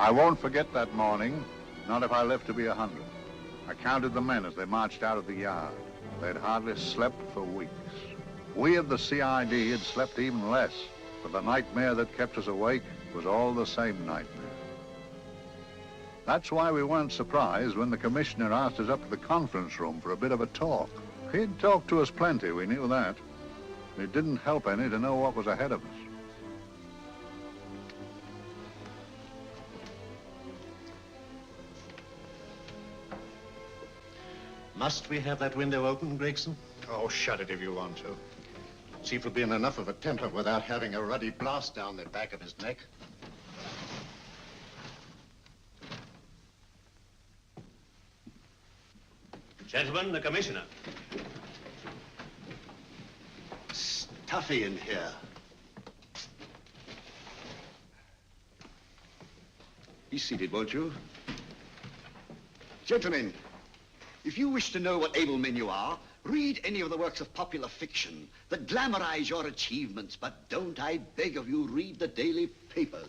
I won't forget that morning, not if I live to be 100. I counted the men as they marched out of the yard. They'd hardly slept for weeks. We of the CID had slept even less, but the nightmare that kept us awake was all the same nightmare. That's why we weren't surprised when the commissioner asked us up to the conference room for a bit of a talk. He'd talked to us plenty, we knew that. It didn't help any to know what was ahead of us. Must we have that window open, Gregson? Oh, shut it if you want to. Chief will be in enough of a temper without having a ruddy blast down the back of his neck. Gentlemen, the commissioner. Stuffy in here. Be seated, won't you? Gentlemen, if you wish to know what able men you are, read any of the works of popular fiction that glamorize your achievements, but don't, I beg of you, read the daily papers.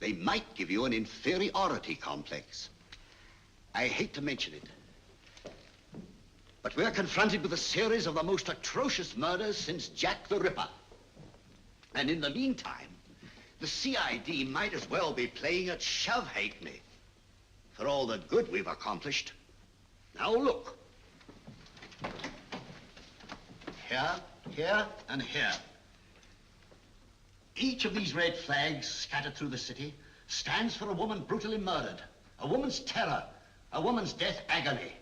They might give you an inferiority complex. I hate to mention it, but we're confronted with a series of the most atrocious murders since Jack the Ripper. And in the meantime, the CID might as well be playing at shove-hate-me for all the good we've accomplished. Now look. Here, here, and here. Each of these red flags scattered through the city stands for a woman brutally murdered, a woman's terror, a woman's death agony.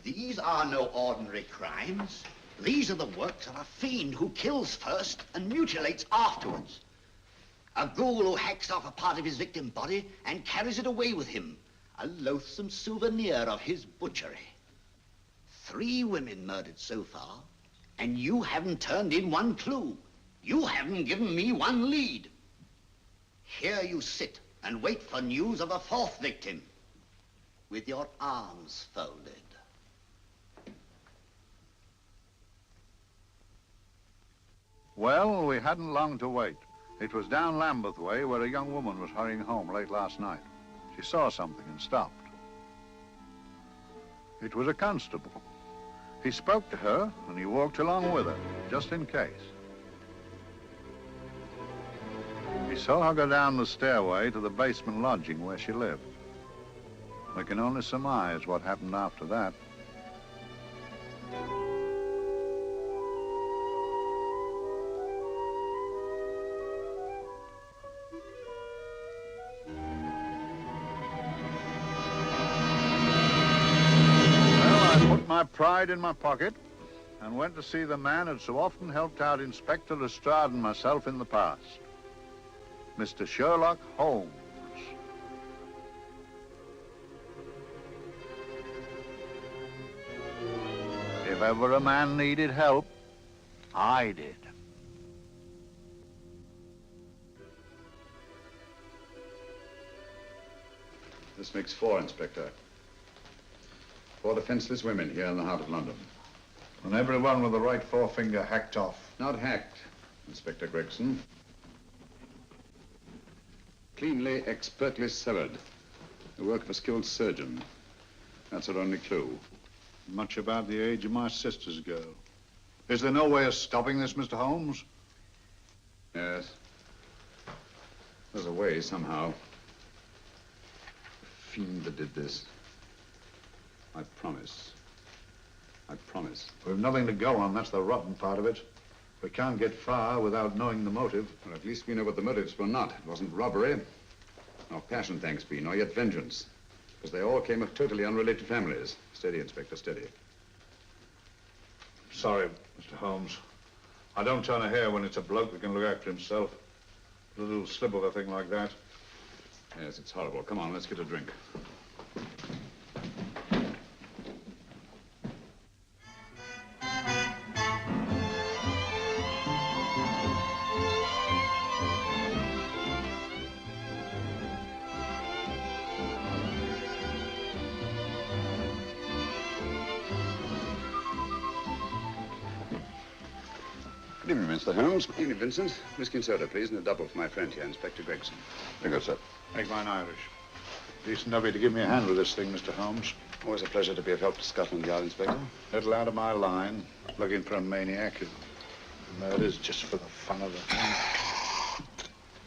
These are no ordinary crimes. These are the works of a fiend who kills first and mutilates afterwards. A ghoul who hacks off a part of his victim's body and carries it away with him, a loathsome souvenir of his butchery. 3 women murdered so far, and you haven't turned in one clue. You haven't given me one lead. Here you sit and wait for news of a 4th victim, with your arms folded. Well, we hadn't long to wait. It was down Lambeth Way where a young woman was hurrying home late last night. She saw something and stopped. It was a constable. He spoke to her and he walked along with her, just in case. He saw her go down the stairway to the basement lodging where she lived. We can only surmise what happened after that. My pride in my pocket and went to see the man who'd so often helped out Inspector Lestrade and myself in the past, Mr. Sherlock Holmes. If ever a man needed help, I did. This makes 4, Inspector. 4 defenseless women here in the heart of London. And everyone with the right forefinger hacked off. Not hacked, Inspector Gregson. Cleanly, expertly severed. The work of a skilled surgeon. That's our only clue. Much about the age of my sister's girl. Is there no way of stopping this, Mr. Holmes? Yes. There's a way, somehow. The fiend that did this. I promise. I promise. We've nothing to go on. That's the rotten part of it. We can't get far without knowing the motive. Well, at least we know what the motives were not. It wasn't robbery, nor passion, thanks be, nor yet vengeance. Because they all came of totally unrelated families. Steady, Inspector, steady. Sorry, Mr. Holmes. I don't turn a hair when it's a bloke that can look after himself. A little slip of a thing like that. Yes, it's horrible. Come on, let's get a drink. Good evening, Mr. Holmes. Good evening, Vincent. Whiskey and soda, please, and a double for my friend here, Inspector Gregson. Very good, sir. Make mine Irish. Decent of you to give me a hand with this thing, Mr. Holmes. Always a pleasure to be of help to Scotland Yard, Inspector. Little out of my line, looking for a maniac who murders just for the fun of it.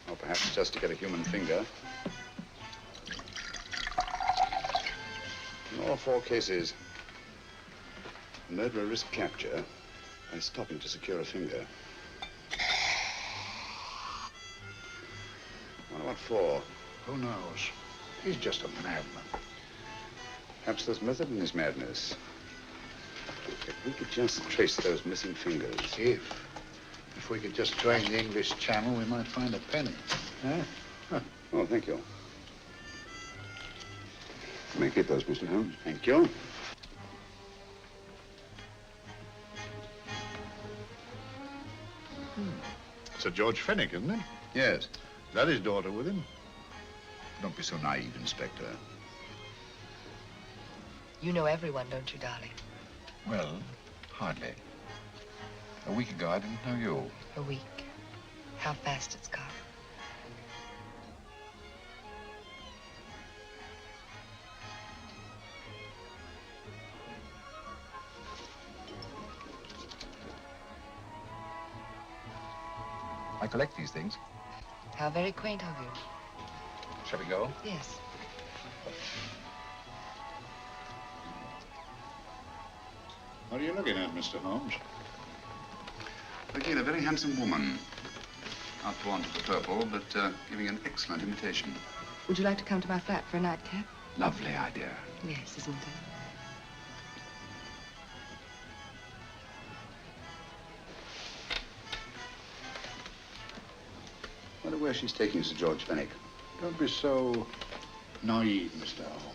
Or perhaps just to get a human finger. In all 4 cases, the murderer risked capture by stopping to secure a finger. Wonder what for? Who knows? He's just a madman. Perhaps there's method in his madness. If we could just trace those missing fingers. If we could just drain the English Channel, we might find a penny. Huh? Oh, thank you. You may keep those, Mr. Holmes. Thank you. Sir George Fenwick, isn't it? Yes. Is that his daughter with him? Don't be so naive, Inspector. You know everyone, don't you, darling? Well, hardly. A week ago, I didn't know you. A week. How fast it's gone. I collect these things. How very quaint of you. Shall we go? Yes. What are you looking at, Mr. Holmes? Again, a very handsome woman. Not drawn to the purple, but giving an excellent imitation. Would you like to come to my flat for a nightcap? Lovely idea. Yes, isn't it? Wonder where she's taking Sir George Fenwick. Don't be so naive, Mr. Holmes.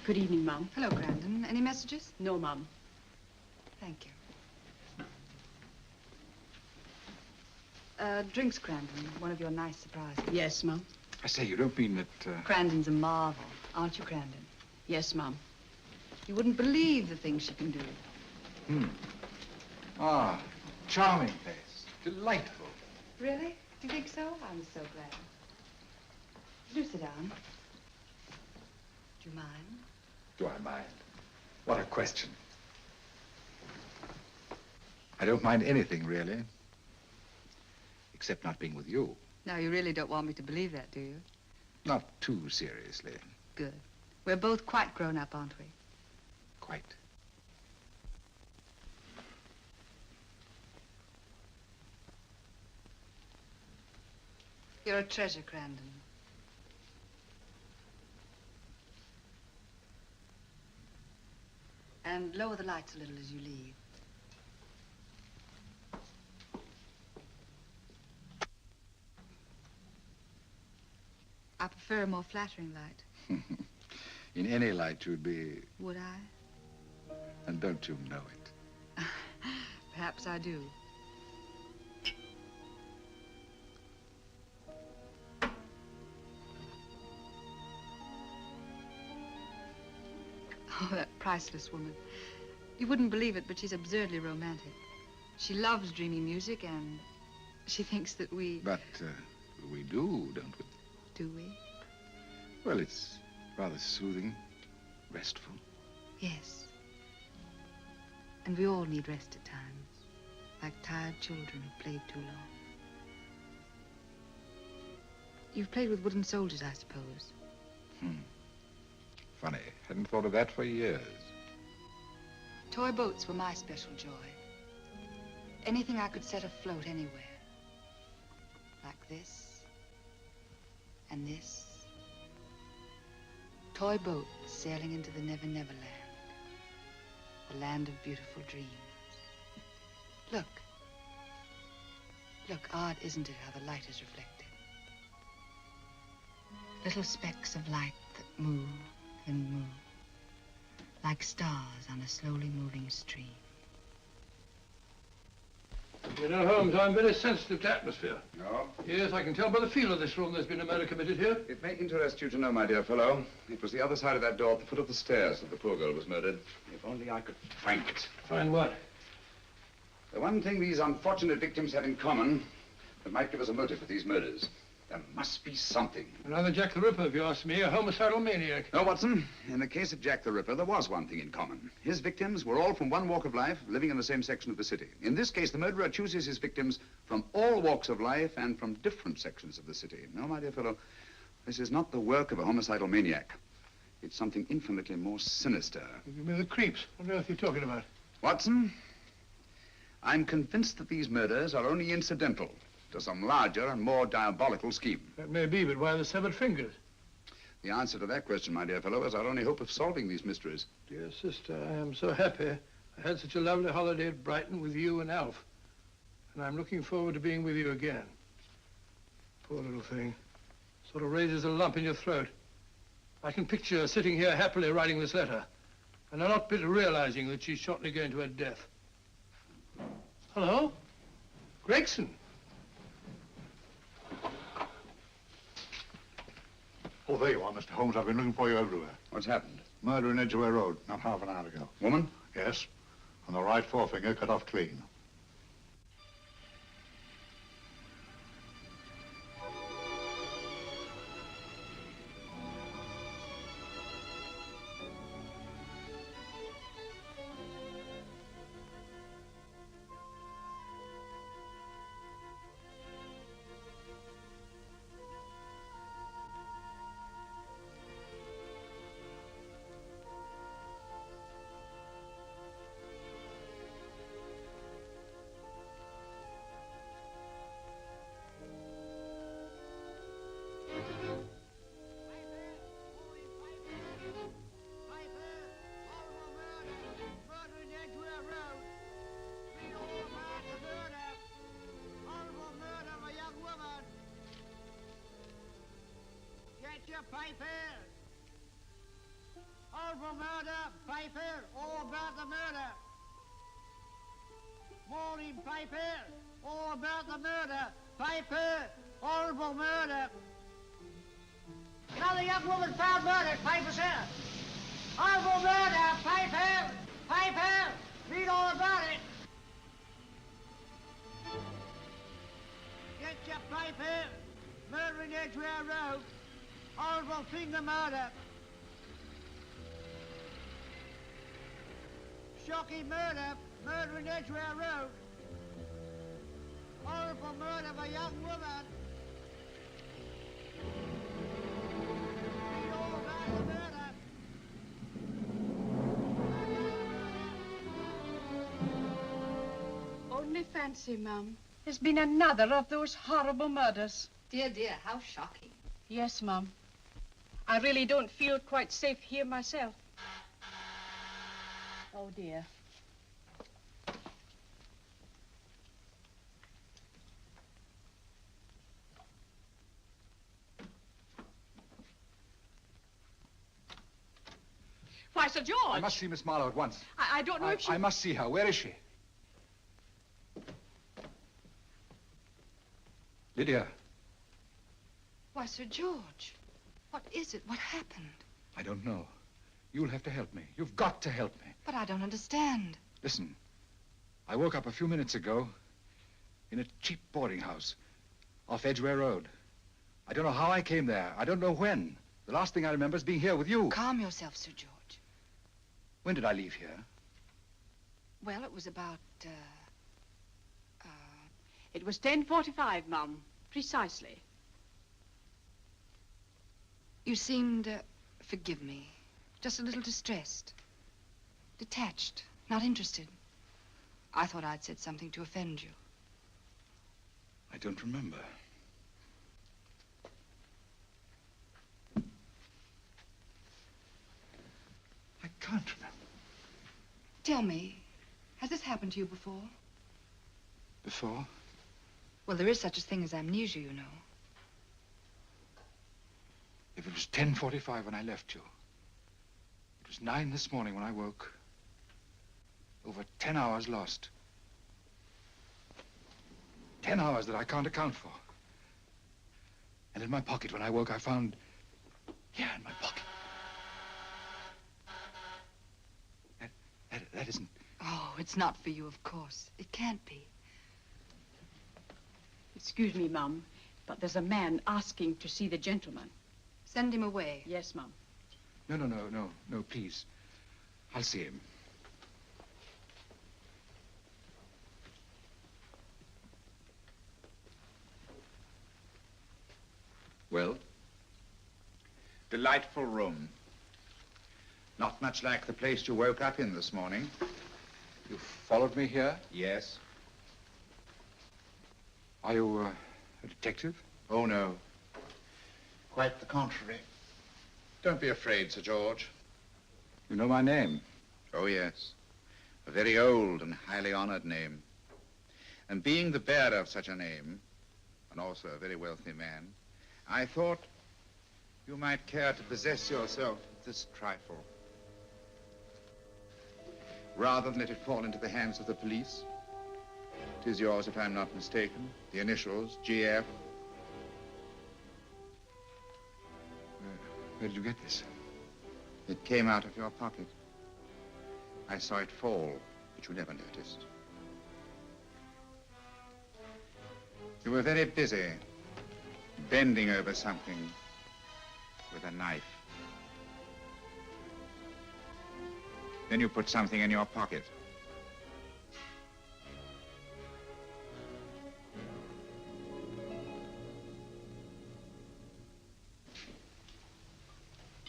Good evening, Mum. Hello, Grandon. Any messages? No, Mum. Thank you. Drinks, Grandon. One of your nice surprises. Yes, Mum. I say, you don't mean that... Grandon's a marvel, aren't you, Grandon? Yes, Mum. You wouldn't believe the things she can do. Ah, charming place. Delightful. Really? Do you think so? I'm so glad. Do sit down. Do you mind? Do I mind? What a question. I don't mind anything, really. Except not being with you. Now, you really don't want me to believe that, do you? Not too seriously. Good. We're both quite grown up, aren't we? Quite. You're a treasure, Grandon. And lower the lights a little as you leave. I prefer a more flattering light. In any light, you'd be... Would I? And don't you know it? Perhaps I do. Oh, that priceless woman. You wouldn't believe it, but she's absurdly romantic. She loves dreamy music, and she thinks that we... But we do, don't we? Do we? Well, it's rather soothing, restful. Yes. And we all need rest at times, like tired children who played too long. You've played with wooden soldiers, I suppose. Funny. Hadn't thought of that for years. Toy boats were my special joy. Anything I could set afloat anywhere. Like this. And this. Toy boats sailing into the Never Never Land. The land of beautiful dreams. Look. Look, odd, isn't it, how the light is reflected? Little specks of light that move and move. Like stars on a slowly moving stream. You know, Holmes, I'm very sensitive to atmosphere. No? Yes, I can tell by the feel of this room there's been a murder committed here. It may interest you to know, my dear fellow, it was the other side of that door at the foot of the stairs that the poor girl was murdered. If only I could find it. Find what? The one thing these unfortunate victims had in common that might give us a motive for these murders. There must be something. Another Jack the Ripper, if you ask me, a homicidal maniac. No, Watson. In the case of Jack the Ripper, there was one thing in common. His victims were all from one walk of life, living in the same section of the city. In this case, the murderer chooses his victims from all walks of life and from different sections of the city. No, my dear fellow, this is not the work of a homicidal maniac. It's something infinitely more sinister. You give me the creeps. What on earth are you talking about? Watson, I'm convinced that these murders are only incidental to some larger and more diabolical scheme. That may be, but why the severed fingers? The answer to that question, my dear fellow, is our only hope of solving these mysteries. Dear sister, I am so happy. I had such a lovely holiday at Brighton with you and Alf. And I'm looking forward to being with you again. Poor little thing. Sort of raises a lump in your throat. I can picture her sitting here happily writing this letter. And I'm not bit realizing that she's shortly going to her death. Hello? Gregson. Oh, there you are, Mr. Holmes. I've been looking for you everywhere. What's happened? Murder in Edgware Road, not half an hour ago. Woman? Yes. And the right forefinger cut off clean. Papers! Horrible murder, papers, all about the murder. Morning papers, all about the murder. Paper, horrible murder. Another young woman found murdered, papers here. Horrible murder, paper, paper, read all about it. Get your paper, murder in Edgware Road. Horrible finger murder. Shocking murder, murder in Edgware Road. Horrible murder of a young woman. Read all about the murder. Only fancy, Mum. There's been another of those horrible murders. Dear, dear, how shocking. Yes, Mum. I really don't feel quite safe here myself. Oh, dear. Why, Sir George! I must see Miss Marlowe at once. I don't know if she... I must see her. Where is she? Lydia. Why, Sir George, what is it? What happened? I don't know. You'll have to help me. You've got to help me. But I don't understand. Listen, I woke up a few minutes ago in a cheap boarding house off Edgware Road. I don't know how I came there. I don't know when. The last thing I remember is being here with you. Calm yourself, Sir George. When did I leave here? Well, it was about, It was 10:45, Mum. Precisely. You seemed, forgive me, just a little distressed. Detached, not interested. I thought I'd said something to offend you. I don't remember. I can't remember. Tell me, has this happened to you before? Before? Well, there is such a thing as amnesia, you know. If it was 10:45 when I left you, it was 9 this morning when I woke. Over 10 hours lost. 10 hours that I can't account for. And in my pocket when I woke, I found... Here, in my pocket. That isn't... Oh, it's not for you, of course. It can't be. Excuse me, Mum, but there's a man asking to see the gentleman. Send him away. Yes, Mum. No, please. I'll see him. Well? Delightful room. Not much like the place you woke up in this morning. You followed me here? Yes. Are you a detective? Oh, no. Quite the contrary. Don't be afraid, Sir George. You know my name? Oh, yes. A very old and highly honored name. And being the bearer of such a name, and also a very wealthy man, I thought you might care to possess yourself of this trifle. Rather than let it fall into the hands of the police. It is yours, if I'm not mistaken. The initials, GF. Where did you get this? It came out of your pocket. I saw it fall, but you never noticed. You were very busy, bending over something with a knife. Then you put something in your pocket.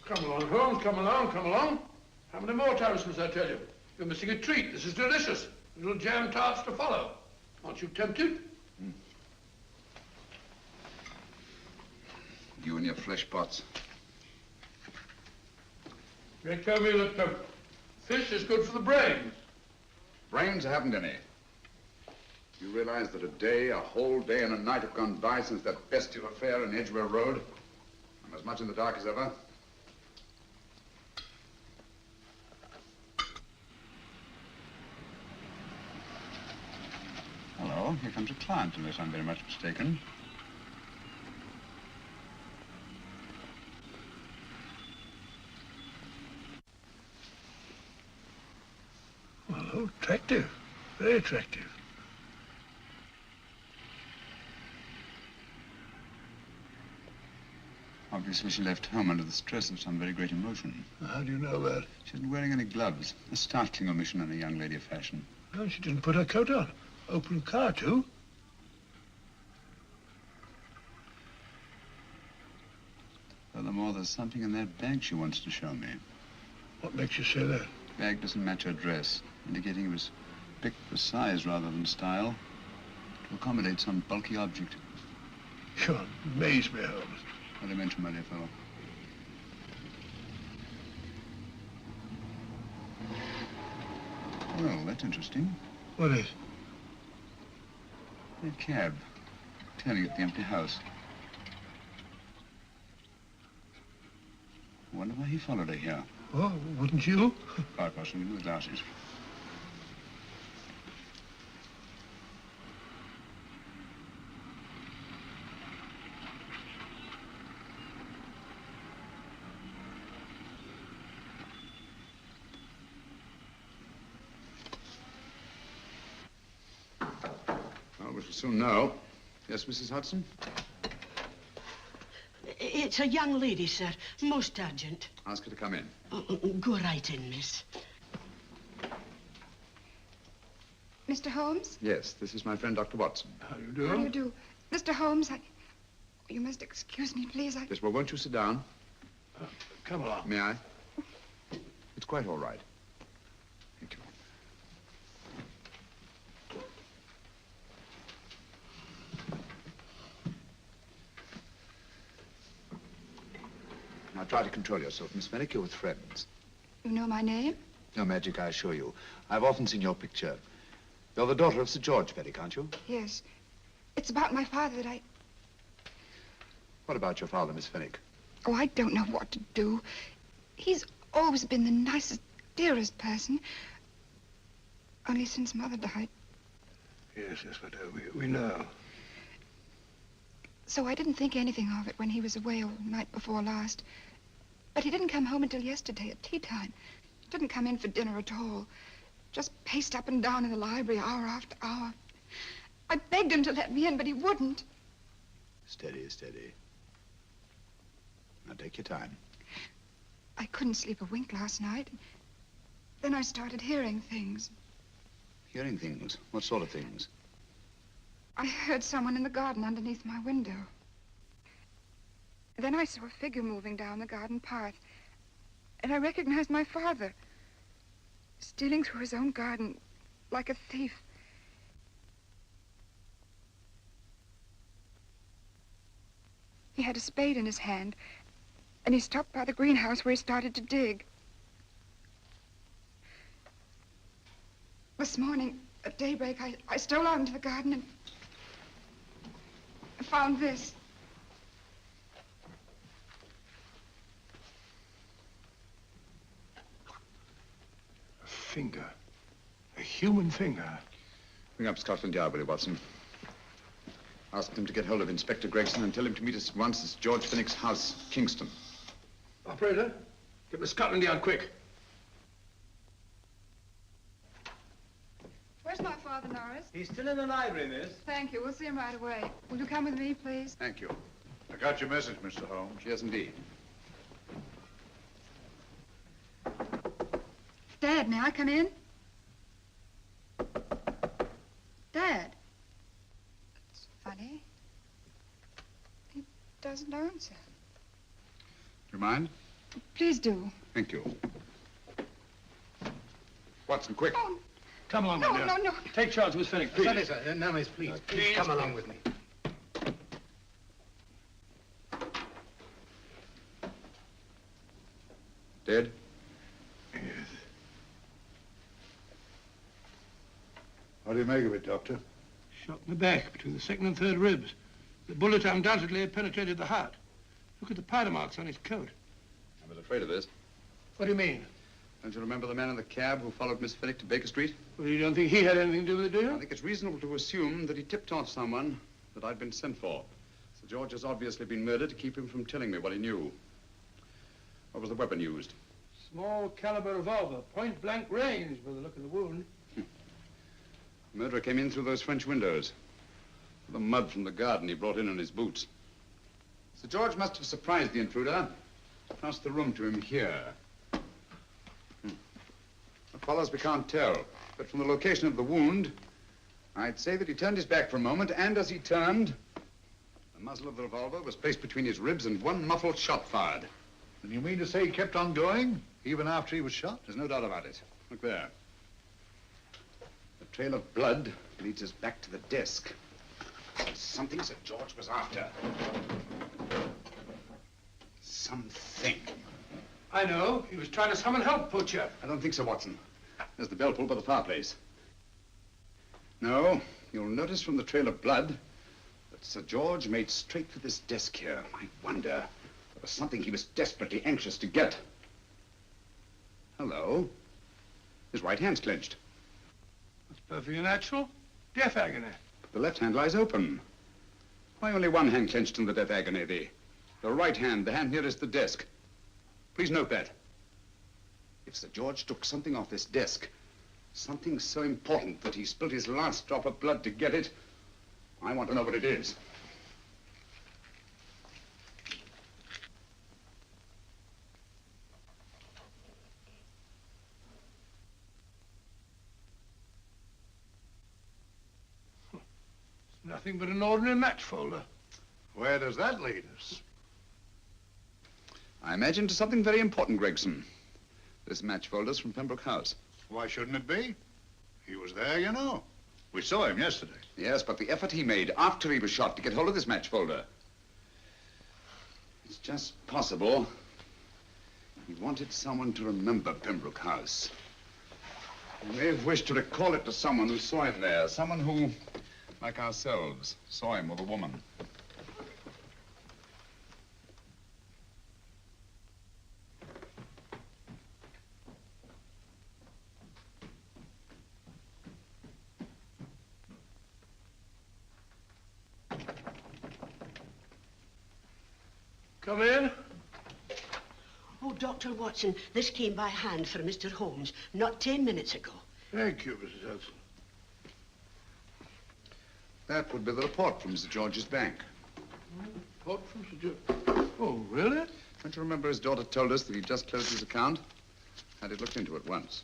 Come along, Holmes, come along, come along. How many more times must I tell you? You're missing a treat. This is delicious. Little jam tarts to follow. Aren't you tempted? You and your flesh pots. They tell me that fish is good for the brains. Brains haven't any. You realize that a whole day and a night have gone by since that bestial affair in Edgware Road? I'm as much in the dark as ever. Hello, here comes a client, unless I'm very much mistaken. Well, attractive. Very attractive. Obviously, she left home under the stress of some very great emotion. How do you know that? She isn't wearing any gloves. A startling omission in a young lady of fashion. Well, she didn't put her coat on. Open car, too. Furthermore, there's something in that bag she wants to show me. What makes you say that? The bag doesn't match her dress, indicating it was picked for size rather than style, to accommodate some bulky object. You amaze me, Holmes. What do you mention, my dear fellow? Well, that's interesting. What is? That cab, turning at the empty house. I wonder why he followed her here. Oh, wouldn't you? Quite possibly, with the glasses. Well, we shall soon know. Yes, Mrs. Hudson? It's a young lady, sir. Most urgent. Ask her to come in. Go right in, miss. Mr. Holmes? Yes, this is my friend, Dr. Watson. How do you do? How do you do? Mr. Holmes, you must excuse me, please. Yes, well, won't you sit down? Come along. May I? It's quite all right. Thank you. Now try to control yourself, Miss Fenwick. You're with friends. You know my name? No magic, I assure you. I've often seen your picture. You're the daughter of Sir George Fenwick, aren't you? Yes. It's about my father that I... What about your father, Miss Fenwick? Oh, I don't know what to do. He's always been the nicest, dearest person. Only since Mother died. Yes, but we know. So I didn't think anything of it when he was away all night before last. But he didn't come home until yesterday at tea time. Didn't come in for dinner at all. Just paced up and down in the library hour after hour. I begged him to let me in, but he wouldn't. Steady, steady. Now take your time. I couldn't sleep a wink last night. Then I started hearing things. Hearing things? What sort of things? I heard someone in the garden underneath my window. Then I saw a figure moving down the garden path. And I recognized my father. Stealing through his own garden like a thief. He had a spade in his hand. And he stopped by the greenhouse where he started to dig. This morning, at daybreak, I stole out into the garden and I found this. A finger. A human finger. Bring up Scotland Yard, will you, Watson? Ask them to get hold of Inspector Gregson and tell him to meet us at once at George Fenwick's house, Kingston. Operator, get the Scotland Yard quick. Where's my father, Norris? He's still in the library, miss. Thank you. We'll see him right away. Will you come with me, please? Thank you. I got your message, Mr. Holmes. Yes, indeed. Dad, may I come in? Dad. It's funny. He doesn't answer. Do you mind? Please do. Thank you. Watson, quick. Oh, Come along, no, my dear. no, no. Take charge, Miss Fenwick, please. Sorry, sir. No, miss, please. Please come along with me. Dead? Yes. What do you make of it, Doctor? Shot in the back, between the second and third ribs. The bullet undoubtedly had penetrated the heart. Look at the powder marks on his coat. I was afraid of this. What do you mean? Don't you remember the man in the cab who followed Miss Fenwick to Baker Street? Well, you don't think he had anything to do with it, do I you? think it's reasonable to assume that he tipped off someone that I'd been sent for. Sir George has obviously been murdered to keep him from telling me what he knew. What was the weapon used? Small caliber revolver, point blank range by the look of the wound. The murderer came in through those French windows. The mud from the garden he brought in his boots. Sir George must have surprised the intruder. Passed the room to him here. What follows we can't tell. But from the location of the wound, I'd say that he turned his back for a moment, and as he turned, the muzzle of the revolver was placed between his ribs and one muffled shot fired. And you mean to say he kept on going, even after he was shot? There's no doubt about it. Look there. The trail of blood leads us back to the desk. There's something Sir George was after. Something. I know. He was trying to summon help, poor chap. I don't think so, Watson. There's the bell pull by the fireplace. No, you'll notice from the trail of blood that Sir George made straight for this desk here. I wonder, there was something he was desperately anxious to get. Hello. His right hand's clenched. That's perfectly natural. Death agony. But the left hand lies open. Why only one hand clenched in the death agony? The right hand, the hand nearest the desk. Please note that. If Sir George took something off this desk, something so important that he spilled his last drop of blood to get it, I want to know what it is. It's nothing but an ordinary match folder. Where does that lead us? I imagine it's something very important, Gregson. This match folder's from Pembroke House. Why shouldn't it be? He was there, you know. We saw him yesterday. Yes, but the effort he made after he was shot to get hold of this match folder. It's just possible he wanted someone to remember Pembroke House. He may have wished to recall it to someone who saw him there. Someone who, like ourselves, saw him with a woman. Come in. Oh, Dr. Watson, this came by hand for Mr. Holmes not 10 minutes ago. Thank you, Mrs. Hudson. That would be the report from Sir George's bank. Report from Sir George. Oh, really? Don't you remember his daughter told us that he'd just closed his account? Had it looked into at once.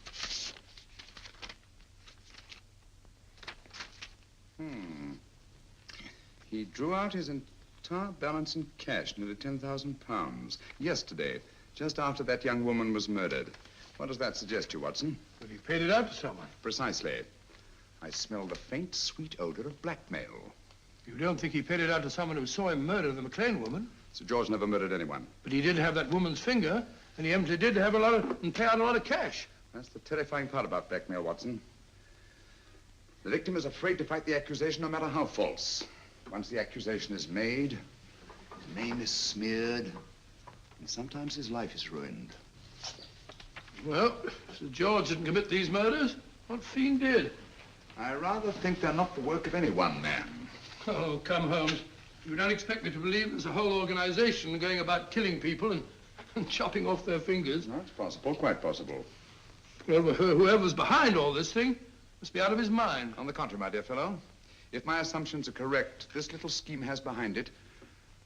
He drew out his entire balance in cash, nearly £10,000, yesterday, just after that young woman was murdered. What does that suggest to you, Watson? But he paid it out to someone. Precisely. I smell the faint, sweet odor of blackmail. You don't think he paid it out to someone who saw him murder the McLean woman? Sir George never murdered anyone. But he did have that woman's finger, and he empty did have and pay out a lot of cash. That's the terrifying part about blackmail, Watson. The victim is afraid to fight the accusation, no matter how false. Once the accusation is made, his name is smeared, and sometimes his life is ruined. Well, Sir George didn't commit these murders. What fiend did? I rather think they're not the work of any one man. Oh, come, Holmes. You don't expect me to believe there's a whole organization going about killing people and chopping off their fingers. No, it's possible, quite possible. Well, whoever's behind all this thing must be out of his mind. On the contrary, my dear fellow, if my assumptions are correct, this little scheme has behind it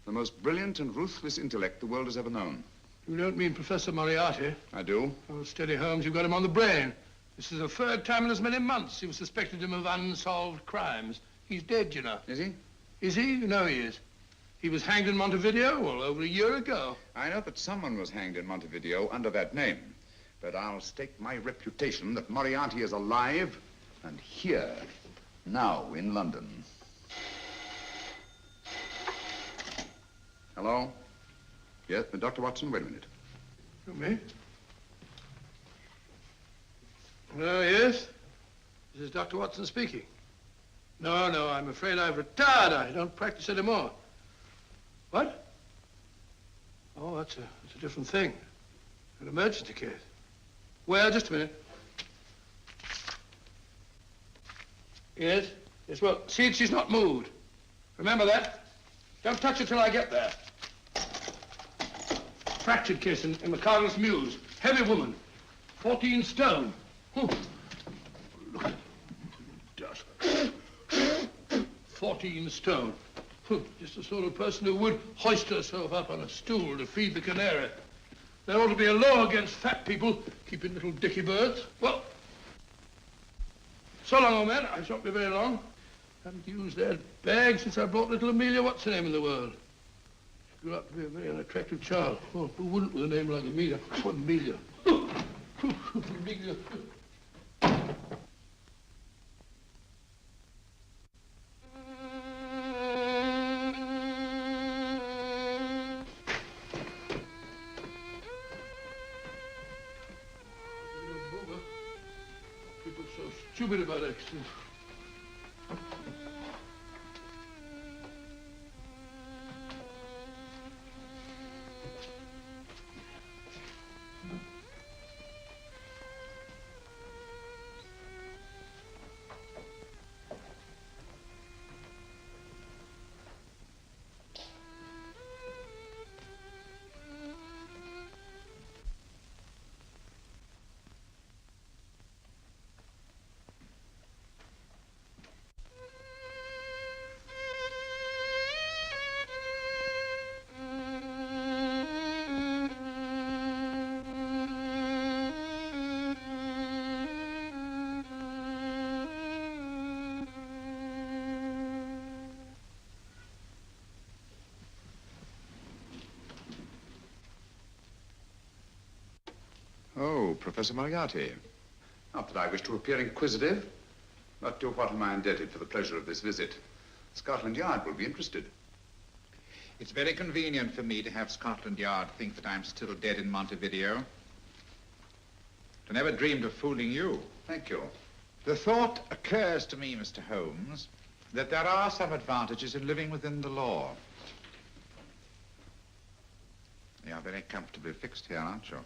the most brilliant and ruthless intellect the world has ever known. You don't mean Professor Moriarty? I do. Oh, steady, Holmes. You've got him on the brain. This is the third time in as many months you've suspected him of unsolved crimes. He's dead, you know. Is he? Is he? You know he is. He was hanged in Montevideo, well, over a year ago. I know that someone was hanged in Montevideo under that name. But I'll stake my reputation that Moriarty is alive and here, now in London. Hello? Yes, Dr. Watson, wait a minute. Me? Yes? This is Dr. Watson speaking. No, I'm afraid I've retired. I don't practice anymore. What? Oh, that's a different thing. An emergency case. Well, just a minute. Yes? Yes, well, see, she's not moved. Remember that? Don't touch her till I get there. Fractured case in McCardle's Mews. Heavy woman. 14 stone. Look at dust. 14 stone. Just the sort of person who would hoist herself up on a stool to feed the canary. There ought to be a law against fat people keeping little dicky birds. Well, so long, old man. I shan't be very long. Haven't used that bag since I brought little Amelia, what's her name in the world? She grew up to be a very unattractive child. Well, who wouldn't with a name like Amelia? Oh, Amelia. Amelia. People so stupid about accidents. Oh, Professor Moriarty. Not that I wish to appear inquisitive, but to what am I indebted for the pleasure of this visit? Scotland Yard will be interested. It's very convenient for me to have Scotland Yard think that I'm still dead in Montevideo. I never dreamed of fooling you. Thank you. The thought occurs to me, Mr. Holmes, that there are some advantages in living within the law. You are very comfortably fixed here, aren't you?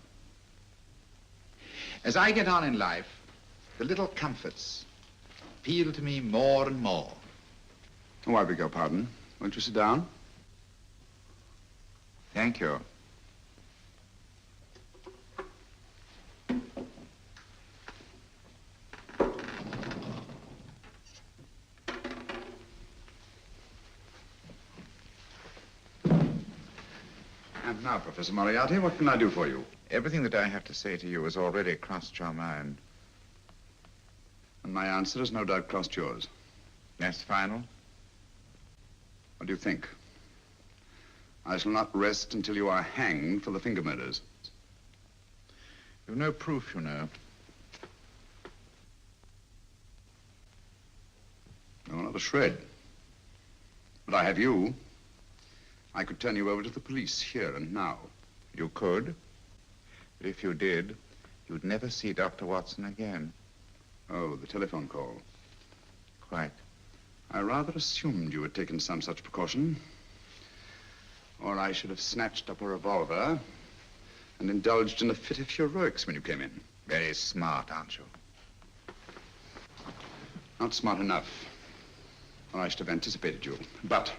As I get on in life, the little comforts appeal to me more and more. Oh, I beg your pardon. Won't you sit down? Thank you. And now, Professor Moriarty, what can I do for you? Everything that I have to say to you has already crossed your mind. And my answer has no doubt crossed yours. That's final? What do you think? I shall not rest until you are hanged for the finger murders. You've no proof, you know. No, not a shred. But I have you. I could turn you over to the police here and now. You could. But if you did, you'd never see Dr. Watson again. Oh, the telephone call. Quite. I rather assumed you had taken some such precaution. Or I should have snatched up a revolver and indulged in a fit of heroics when you came in. Very smart, aren't you? Not smart enough. Or I should have anticipated you. But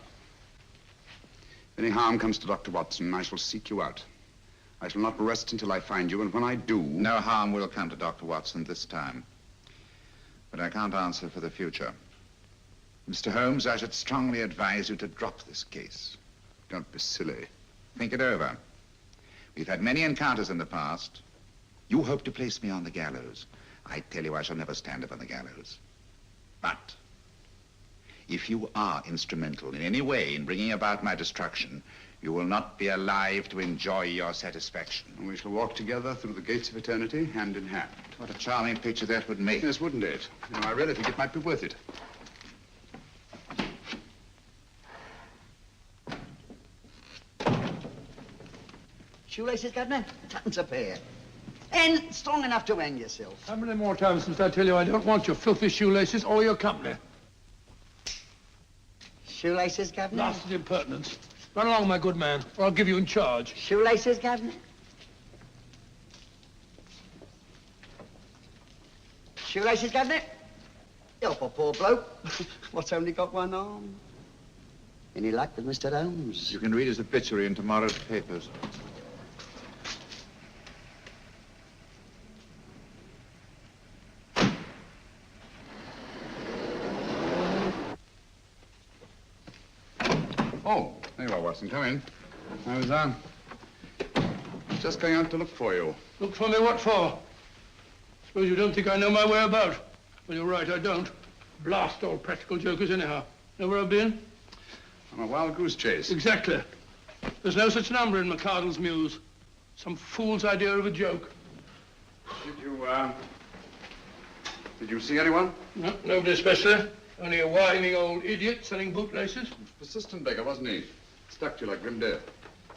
if any harm comes to Dr. Watson, I shall seek you out. I shall not rest until I find you, and when I do... No harm will come to Dr. Watson this time. But I can't answer for the future. Mr. Holmes, I should strongly advise you to drop this case. Don't be silly. Think it over. We've had many encounters in the past. You hope to place me on the gallows. I tell you, I shall never stand up on the gallows. But if you are instrumental in any way in bringing about my destruction, you will not be alive to enjoy your satisfaction. And we shall walk together through the gates of eternity, hand in hand. What a charming picture that would make. Yes, wouldn't it? You know, I really think it might be worth it. Shoelaces, Governor? Tuppence a pair. And strong enough to hang yourself. How many more times must I tell you I don't want your filthy shoelaces or your company? Shoelaces, Governor? Blasted impertinence. Run along, my good man, or I'll give you in charge. Shoelaces, Governor? Shoelaces, Governor? Help a poor bloke. What's only got one arm? Any luck with Mr. Holmes? You can read his obituary in tomorrow's papers. Oh, there you are, Watson. Come in. I was just going out to look for you. Look for me what for? Suppose you don't think I know my way about. Well, you're right, I don't. Blast all practical jokers anyhow. Know where I've been? On a wild goose chase. Exactly. There's no such number in McCardle's Muse. Some fool's idea of a joke. Did you see anyone? No, nobody especially. Only a whining old idiot selling bootlaces. Persistent beggar, wasn't he? Stuck to you like grim death.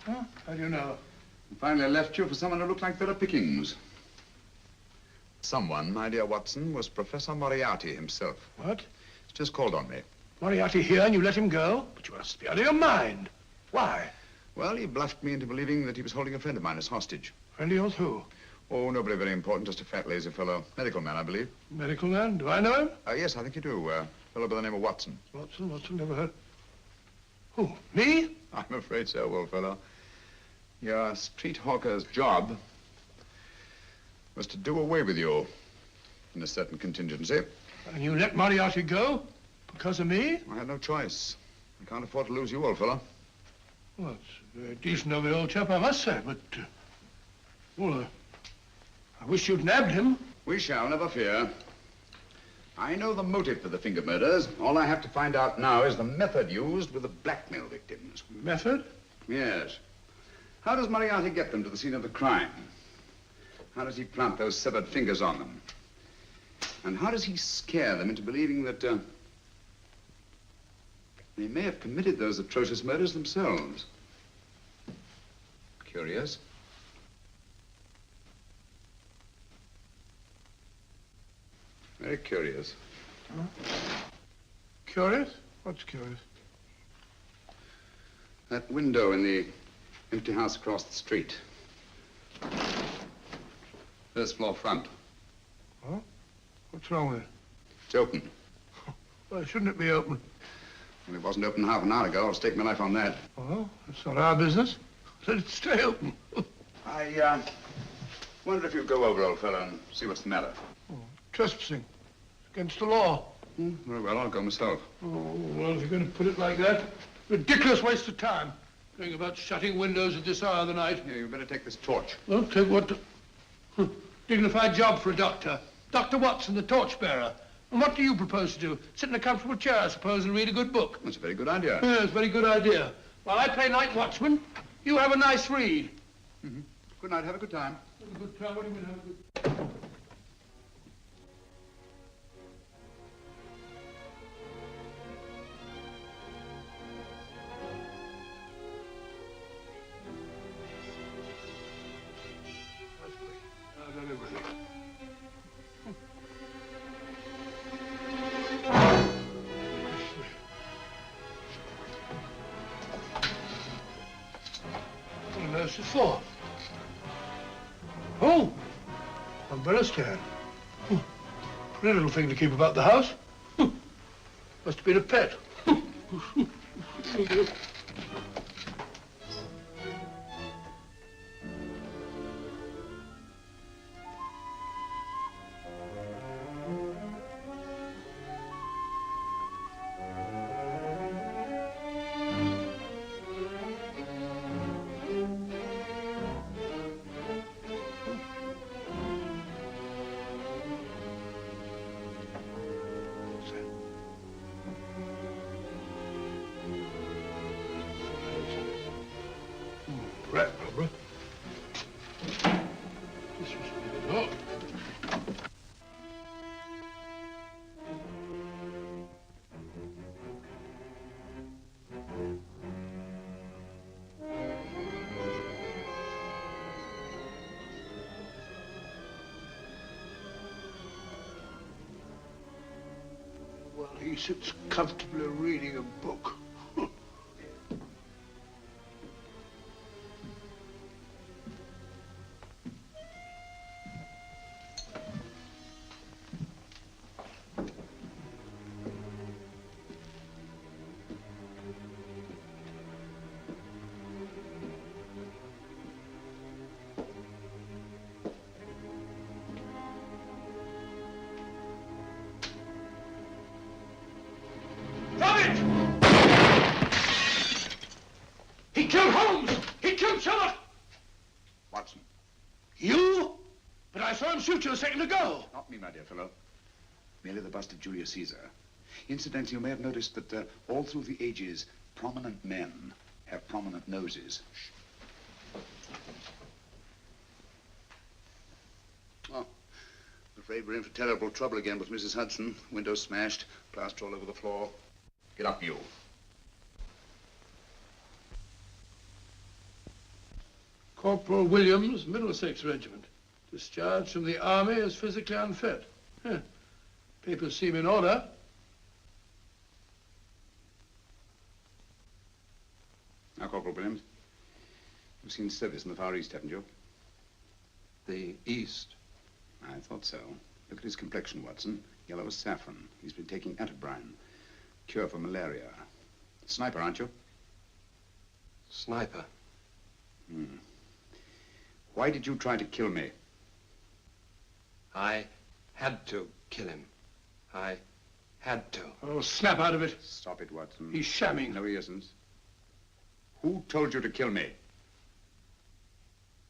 Huh? How do you know? And finally left you for someone who looked like better pickings. Someone, my dear Watson, was Professor Moriarty himself. What? He's just called on me. Moriarty here and you let him go? But you must be out of your mind. Why? Well, he bluffed me into believing that he was holding a friend of mine as hostage. Friend of yours who? Oh, nobody very important, just a fat, lazy fellow. Medical man, I believe. Medical man? Do I know him? Yes, I think you do. Fellow by the name of Watson. Watson, never heard. Who, me? I'm afraid so, old fellow. Your street hawker's job was to do away with you in a certain contingency. And you let Moriarty go? Because of me? I had no choice. I can't afford to lose you, old fellow. Well, it's very decent of the old chap, I must say, but... well, I wish you'd nabbed him. We shall, never fear. I know the motive for the finger murders. All I have to find out now is the method used with the blackmail victims. Method? Yes. How does Moriarty get them to the scene of the crime? How does he plant those severed fingers on them? And how does he scare them into believing that they may have committed those atrocious murders themselves? Curious. Very curious. Huh? Curious? What's curious? That window in the empty house across the street. First floor front. Huh? What's wrong with it? It's open. Why shouldn't it be open? Well, it wasn't open half an hour ago. I'll stake my life on that. Well, it's not our business. Let it stay open. I wondered if you'd go over, old fellow, and see what's the matter. Oh, trespassing. It's against the law. Very well, I'll go myself. Oh, well, if you're going to put it like that, ridiculous waste of time. Going about shutting windows at this hour of the night. Yeah, you'd better take this torch. Well, take what? Dignified job for a doctor. Dr. Watson, the torchbearer. And what do you propose to do? Sit in a comfortable chair, I suppose, and read a good book? That's a very good idea. Yes, very good idea. While I play night watchman, you have a nice read. Mm-hmm. Good night. Have a good time. Have a good time? What do you mean, have a good... For? Oh, umbrella stand. Pretty little thing to keep about the house. Must have been a pet. Rat rubber. This must be the door. Well, he sits comfortably reading a book. He killed Holmes! He killed Sherlock! Watson. You? But I saw him shoot you a second ago. Not me, my dear fellow. Merely the bust of Julius Caesar. Incidentally, you may have noticed that all through the ages, prominent men have prominent noses. Oh, I'm afraid we're in for terrible trouble again with Mrs. Hudson. Windows smashed, plaster all over the floor. Get up, you. Corporal Williams, Middlesex Regiment. Discharged from the army as physically unfit. Papers seem in order. Now, Corporal Williams, you've seen service in the Far East, haven't you? The East? I thought so. Look at his complexion, Watson. Yellow as saffron. He's been taking antibrine. Cure for malaria. Sniper, aren't you? Sniper. Why did you try to kill me? I had to kill him. I had to. Oh, snap out of it. Stop it, Watson. He's shamming. No, he isn't. Who told you to kill me?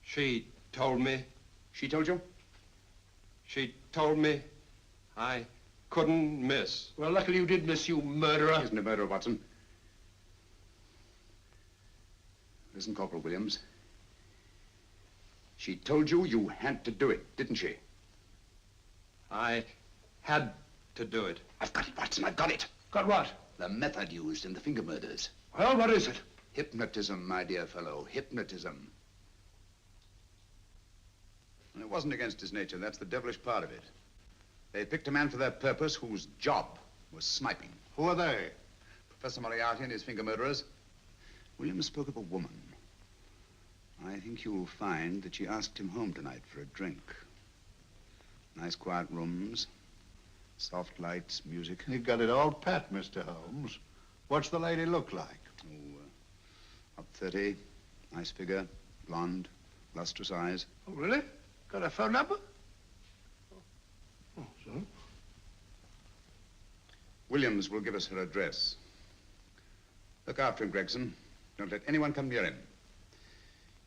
She told me. She told you? She told me I couldn't miss. Well, luckily you did miss, you murderer. He isn't a murderer, Watson. Listen, Corporal Williams. She told you you had to do it, didn't she? I had to do it. I've got it, Watson, I've got it. Got what? The method used in the finger murders. Well, what is it? Hypnotism, my dear fellow, hypnotism. And it wasn't against his nature, that's the devilish part of it. They picked a man for their purpose whose job was sniping. Who are they? Professor Moriarty and his finger murderers. Williams spoke of a woman. I think you'll find that she asked him home tonight for a drink. Nice quiet rooms, soft lights, music. You've got it all pat, Mr. Holmes. What's the lady look like? Up 30, nice figure, blonde, lustrous eyes. Oh, really? Got a phone number? Oh, so? Williams will give us her address. Look after him, Gregson. Don't let anyone come near him.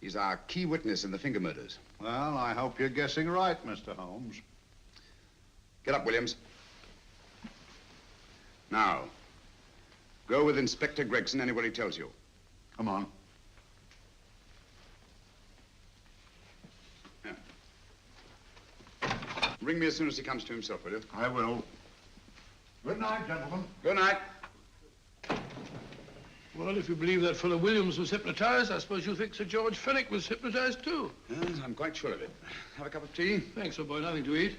He's our key witness in the finger murders. Well, I hope you're guessing right, Mr. Holmes. Get up, Williams. Now, go with Inspector Gregson anywhere he tells you. Come on. Yeah. Ring me as soon as he comes to himself, will you? I will. Good night, gentlemen. Good night. Well, if you believe that fellow Williams was hypnotized, I suppose you think Sir George Fenwick was hypnotized too. Yes, I'm quite sure of it. Have a cup of tea? Thanks, old boy. Nothing to eat.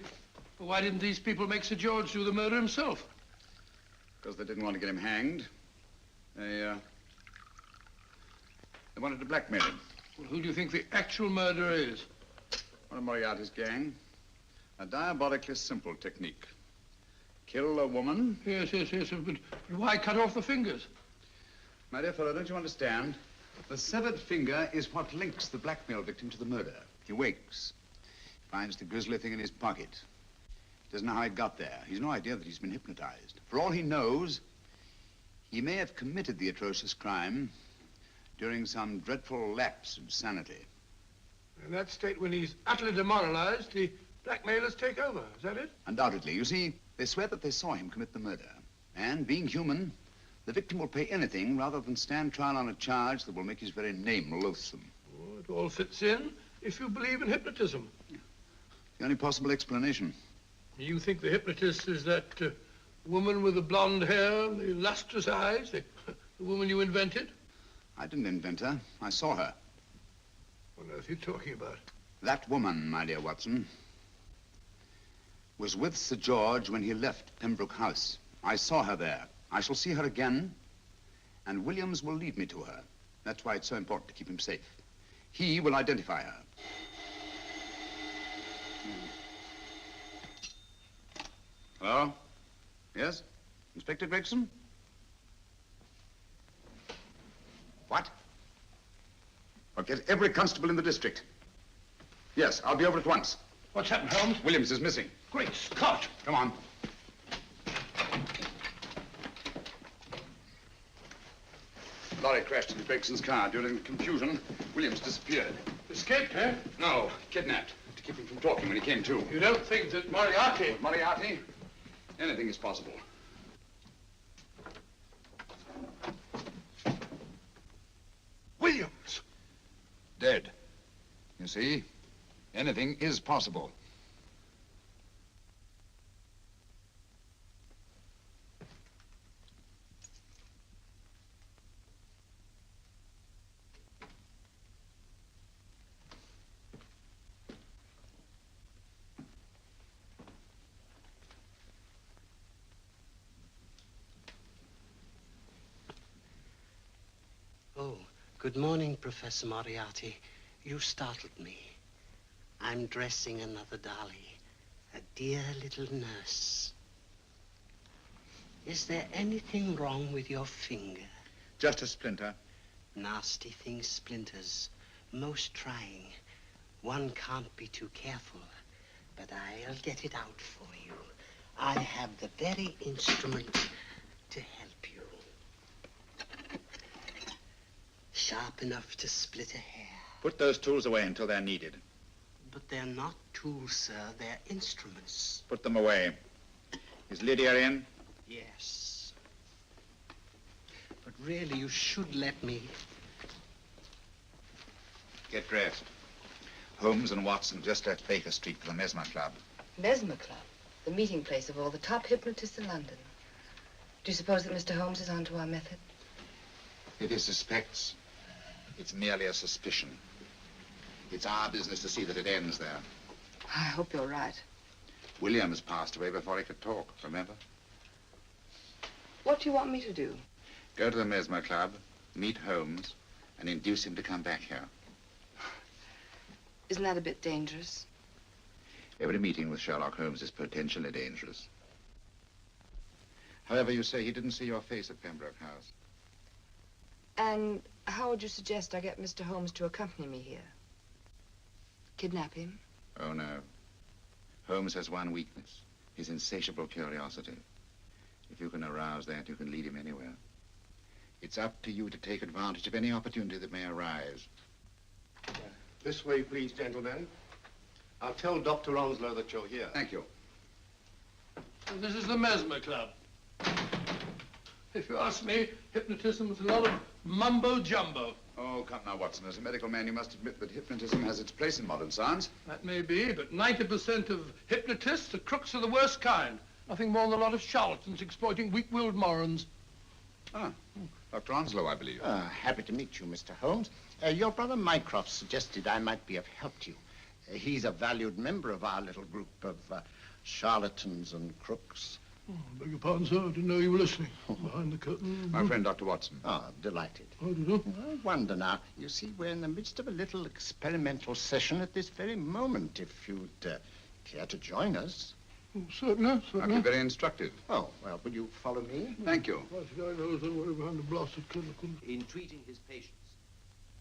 But why didn't these people make Sir George do the murder himself? Because they didn't want to get him hanged. They wanted to blackmail him. Well, who do you think the actual murderer is? One of Moriarty's gang. A diabolically simple technique. Kill a woman. Yes. But why cut off the fingers? My dear fellow, don't you understand? The severed finger is what links the blackmail victim to the murder. He wakes, finds the grisly thing in his pocket. He doesn't know how it got there. He's no idea that he's been hypnotized. For all he knows, he may have committed the atrocious crime during some dreadful lapse of sanity. In that state, when he's utterly demoralized, the blackmailers take over. Is that it? Undoubtedly. You see, they swear that they saw him commit the murder. And being human, the victim will pay anything rather than stand trial on a charge that will make his very name loathsome. Oh, it all fits in if you believe in hypnotism. The only possible explanation. You think the hypnotist is that woman with the blonde hair, the lustrous eyes, the woman you invented? I didn't invent her. I saw her. What on earth are you talking about? That woman, my dear Watson, was with Sir George when he left Pembroke House. I saw her there. I shall see her again, and Williams will lead me to her. That's why it's so important to keep him safe. He will identify her. Hello? Yes? Inspector Gregson? What? I'll get every constable in the district. Yes, I'll be over at once. What's happened, Holmes? Williams is missing. Great Scott! Come on. Lorry crashed into Gregson's car. During the confusion, Williams disappeared. Escaped, eh? No, kidnapped. To keep him from talking when he came to. You don't think that Moriarty... With Moriarty, anything is possible. Williams! Dead. You see, anything is possible. Oh, good morning, Professor Moriarty. You startled me. I'm dressing another dolly, a dear little nurse. Is there anything wrong with your finger? Just a splinter. Nasty things, splinters. Most trying. One can't be too careful, but I'll get it out for you. I have the very instrument to help you. Sharp enough to split a hair. Put those tools away until they're needed. But they're not tools, sir. They're instruments. Put them away. Is Lydia in? Yes. But really, you should let me. Get dressed. Holmes and Watson just left Baker Street for the Mesmer Club. Mesmer Club? The meeting place of all the top hypnotists in London. Do you suppose that Mr. Holmes is onto our method? If he suspects, it's merely a suspicion. It's our business to see that it ends there. I hope you're right. Williams passed away before he could talk, remember? What do you want me to do? Go to the Mesmer Club, meet Holmes, and induce him to come back here. Isn't that a bit dangerous? Every meeting with Sherlock Holmes is potentially dangerous. However, you say he didn't see your face at Pembroke House. And how would you suggest I get Mr. Holmes to accompany me here? Kidnap him? Oh, no. Holmes has one weakness, his insatiable curiosity. If you can arouse that, you can lead him anywhere. It's up to you to take advantage of any opportunity that may arise. This way, please, gentlemen. I'll tell Dr. Onslow that you're here. Thank you. This is the Mesmer Club. If you ask me, hypnotism is a lot of mumbo-jumbo. Oh, come now, Watson. As a medical man, you must admit that hypnotism has its place in modern science. That may be, but 90% of hypnotists are crooks of the worst kind. Nothing more than a lot of charlatans exploiting weak-willed morons. Ah, Dr. Onslow, I believe. Happy to meet you, Mr. Holmes. Your brother Mycroft suggested I might be of help to you. He's a valued member of our little group of charlatans and crooks. Oh, beg your pardon, sir. I didn't know you were listening. Behind the curtain. My friend, Dr. Watson. Oh, delighted. How do you do? I wonder now. You see, we're in the midst of a little experimental session at this very moment. If you'd care to join us. Oh, certainly, certainly. That'd be very instructive. Oh, well, will you follow me? Thank you. Why should I know somewhere behind the blasted clinical? In treating his patients.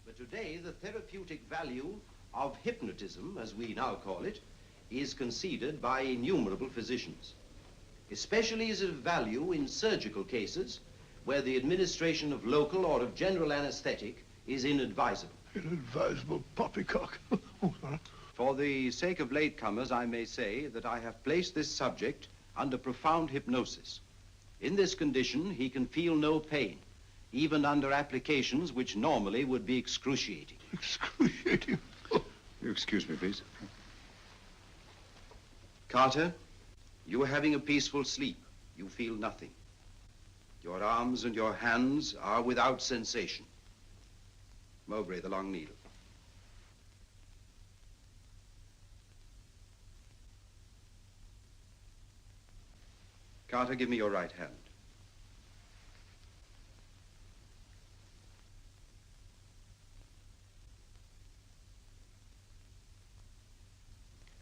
But today, the therapeutic value of hypnotism, as we now call it, is conceded by innumerable physicians. Especially is it of value in surgical cases where the administration of local or of general anesthetic is inadvisable. Inadvisable poppycock. Oh, sorry. For the sake of latecomers, I may say that I have placed this subject under profound hypnosis. In this condition, he can feel no pain, even under applications which normally would be excruciating. Excruciating? You excuse me, please. Carter, you are having a peaceful sleep. You feel nothing. Your arms and your hands are without sensation. Mowbray, the long needle. Carter, give me your right hand.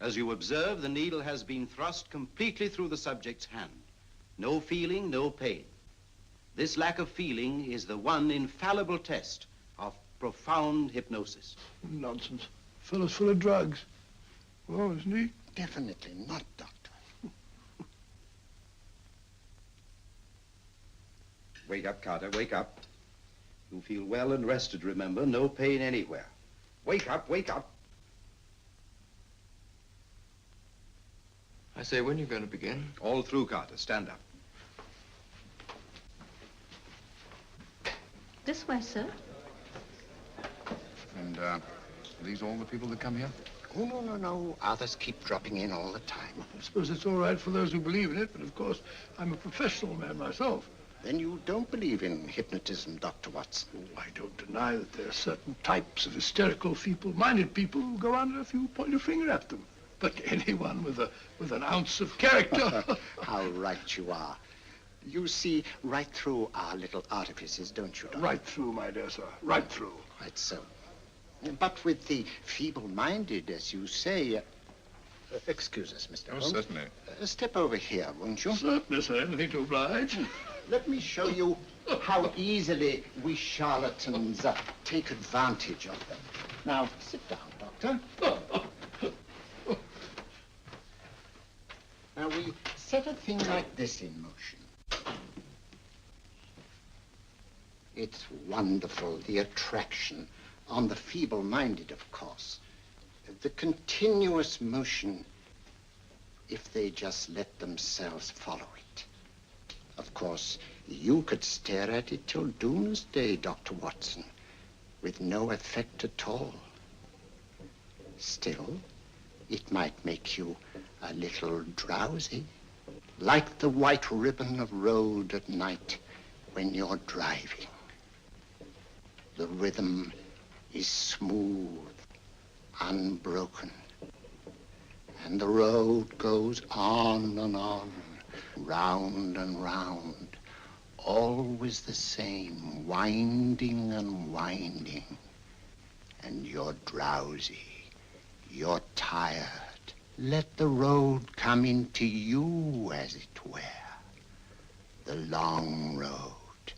As you observe, the needle has been thrust completely through the subject's hand. No feeling, no pain. This lack of feeling is the one infallible test of profound hypnosis. Nonsense. Fellow's full of drugs. Oh, isn't he? Definitely not, Doctor. Wake up, Carter, wake up. You feel well and rested, remember. No pain anywhere. Wake up, wake up. I say, when are you going to begin? All through, Carter. Stand up. This way, sir. And, are these all the people that come here? Oh, no. Others keep dropping in all the time. I suppose it's all right for those who believe in it, but of course, I'm a professional man myself. Then you don't believe in hypnotism, Dr. Watson? Oh, I don't deny that there are certain types of hysterical, feeble-minded people who go under if you point your finger at them. But anyone with an ounce of character... How right you are. You see right through our little artifices, don't you, Doctor? Right through, my dear sir. Right through. Right so. But with the feeble-minded, as you say... excuse us, Mr. Holmes. Certainly. Step over here, won't you? Certainly, sir. Anything to oblige. Let me show you how easily we charlatans take advantage of them. Now, sit down, Doctor. Now, we set a thing like this in motion. It's wonderful, the attraction on the feeble-minded, of course. The continuous motion, if they just let themselves follow it. Of course, you could stare at it till doomsday, Dr. Watson, with no effect at all. Still, it might make you a little drowsy, like the white ribbon of road at night when you're driving. The rhythm is smooth, unbroken, and the road goes on and on, round and round, always the same, winding and winding. And you're drowsy, you're tired. Let the road come into you, as it were. The long road,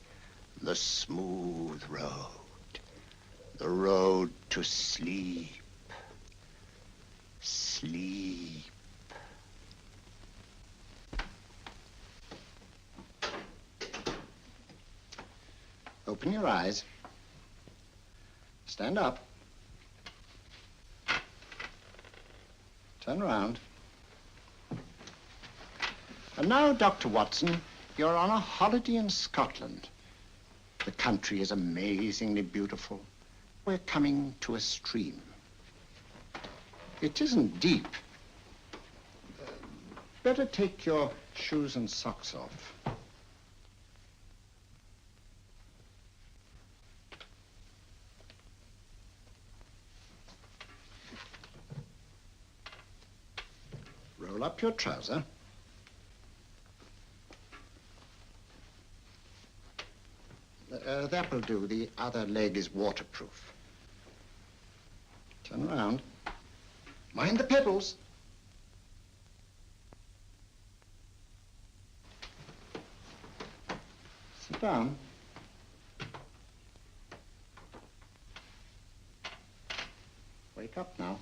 the smooth road, the road to sleep. Sleep. Open your eyes. Stand up. Turn around. And now, Dr. Watson, you're on a holiday in Scotland. The country is amazingly beautiful. We're coming to a stream. It isn't deep. Better take your shoes and socks off. Roll up your trouser. That will do. The other leg is waterproof. Turn around. Mind the pedals. Sit down. Wake up now.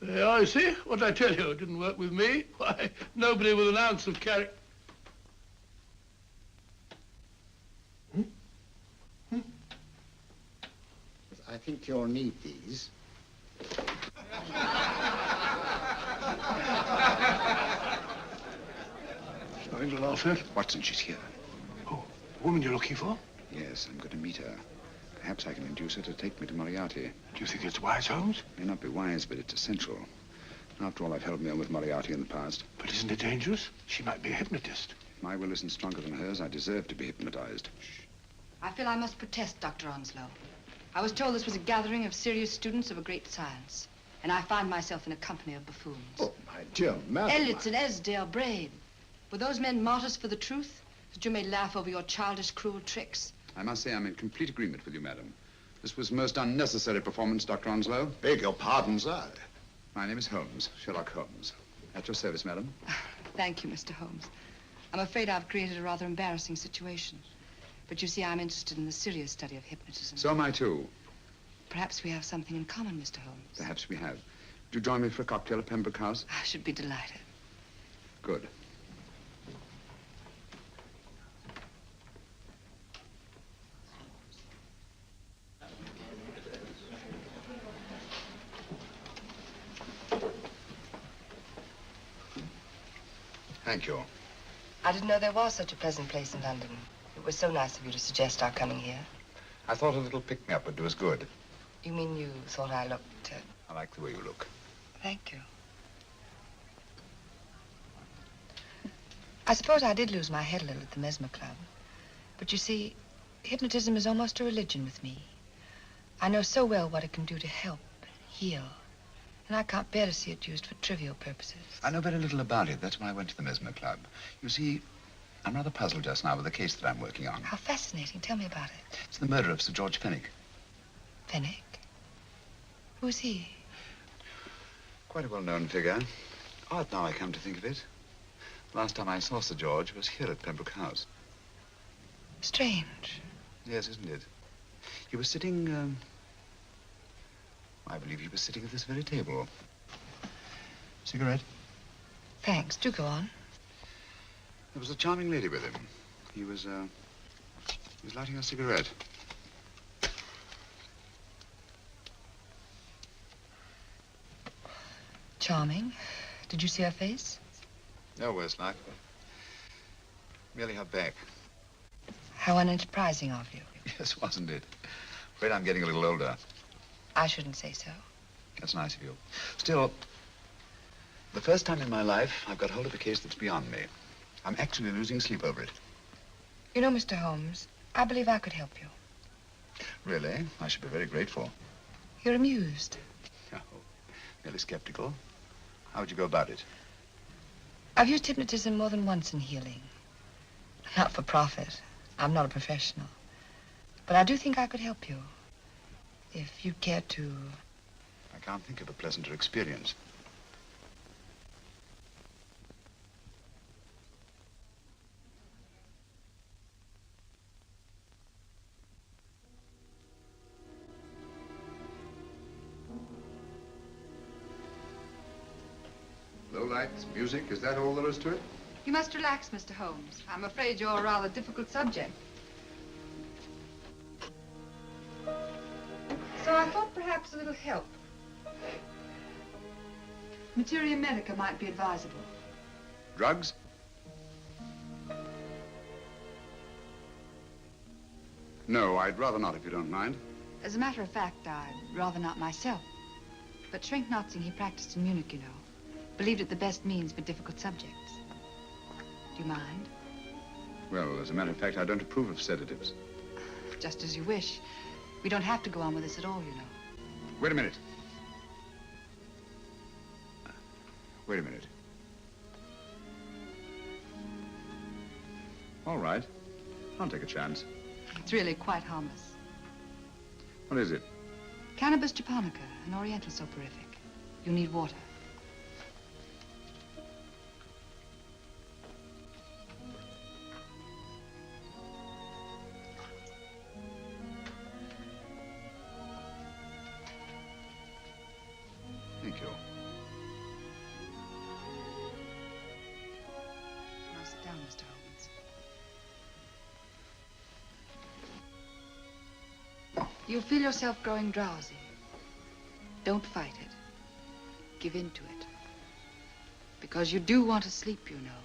There, I see. What did I tell you? It didn't work with me. Why, nobody with an ounce of character. I think you'll need these. Nothing to laugh at. Watson, she's here. Oh, the woman you're looking for? Yes, I'm going to meet her. Perhaps I can induce her to take me to Moriarty. Do you think it's wise, Holmes? May not be wise, but it's essential. After all, I've held me on with Moriarty in the past. But isn't it dangerous? She might be a hypnotist. If my will isn't stronger than hers, I deserve to be hypnotized. I feel I must protest, Dr. Onslow. I was told this was a gathering of serious students of a great science, and I find myself in a company of buffoons. Oh, my dear madam. Elliott's and Esdale, Braid. Were those men martyrs for the truth, that you may laugh over your childish, cruel tricks? I must say I'm in complete agreement with you, madam. This was most unnecessary performance, Dr. Onslow. Beg your pardon, sir. My name is Holmes, Sherlock Holmes. At your service, madam. Thank you, Mr. Holmes. I'm afraid I've created a rather embarrassing situation. But you see, I'm interested in the serious study of hypnotism. So am I, too. Perhaps we have something in common, Mr. Holmes. Perhaps we have. Do you join me for a cocktail at Pembroke House? I should be delighted. Good. Thank you. I didn't know there was such a pleasant place in London. It was so nice of you to suggest our coming here. I thought a little pick-me-up would do us good. You mean you thought I looked... I like the way you look. Thank you. I suppose I did lose my head a little at the Mesmer Club. But you see, hypnotism is almost a religion with me. I know so well what it can do to help, heal. And I can't bear to see it used for trivial purposes. I know very little about it. That's why I went to the Mesmer Club. You see, I'm rather puzzled just now with the case that I'm working on. How fascinating. Tell me about it. It's the murder of Sir George Fenwick. Fenwick? Who's he? Quite a well-known figure. Odd now I come to think of it. Last time I saw Sir George was here at Pembroke House. Strange. Yes, isn't it? He was sitting, I believe he was sitting at this very table. Cigarette? Thanks. Do go on. There was a charming lady with him. He was lighting a cigarette. Charming. Did you see her face? No worse luck. Merely her back. How unenterprising of you. Yes, wasn't it? Afraid I'm getting a little older. I shouldn't say so. That's nice of you. Still, the first time in my life, I've got hold of a case that's beyond me. I'm actually losing sleep over it. You know, Mr. Holmes, I believe I could help you. Really? I should be very grateful. You're amused. No, merely skeptical. How would you go about it? I've used hypnotism more than once in healing. Not for profit. I'm not a professional. But I do think I could help you. If you'd care to... I can't think of a pleasanter experience. Low lights, music, is that all there is to it? You must relax, Mr. Holmes. I'm afraid you're a rather difficult subject. So I thought perhaps a little help. Materia medica might be advisable. Drugs? No, I'd rather not, if you don't mind. As a matter of fact, I'd rather not myself. But Schrenk-Notzing, he practiced in Munich, you know. Believed it the best means for difficult subjects. Do you mind? Well, as a matter of fact, I don't approve of sedatives. Just as you wish. We don't have to go on with this at all, you know. Wait a minute. Wait a minute. All right. I'll take a chance. It's really quite harmless. What is it? Cannabis japonica, an oriental soporific. You need water. Thank you. Now sit down, Mr. Holmes. You'll feel yourself growing drowsy. Don't fight it. Give in to it. Because you do want to sleep, you know.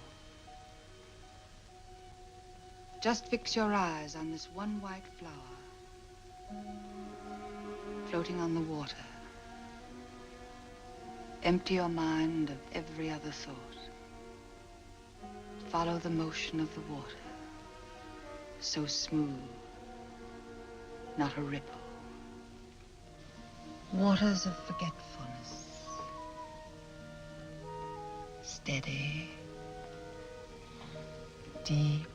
Just fix your eyes on this one white flower floating on the water. Empty your mind of every other thought. Follow the motion of the water. So smooth, not a ripple. Waters of forgetfulness. Steady, deep,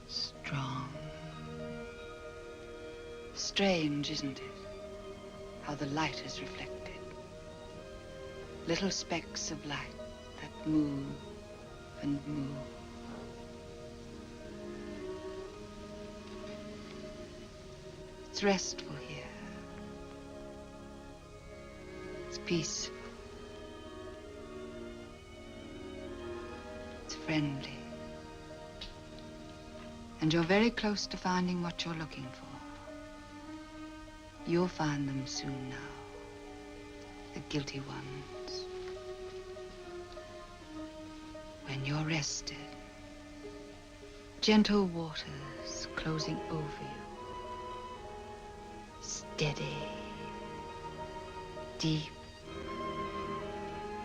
strong. Strange, isn't it? How the light is reflected. Little specks of light that move and move. It's restful here. It's peaceful. It's friendly. And you're very close to finding what you're looking for. You'll find them soon now. The guilty ones. When you're rested, gentle waters closing over you. Steady, deep,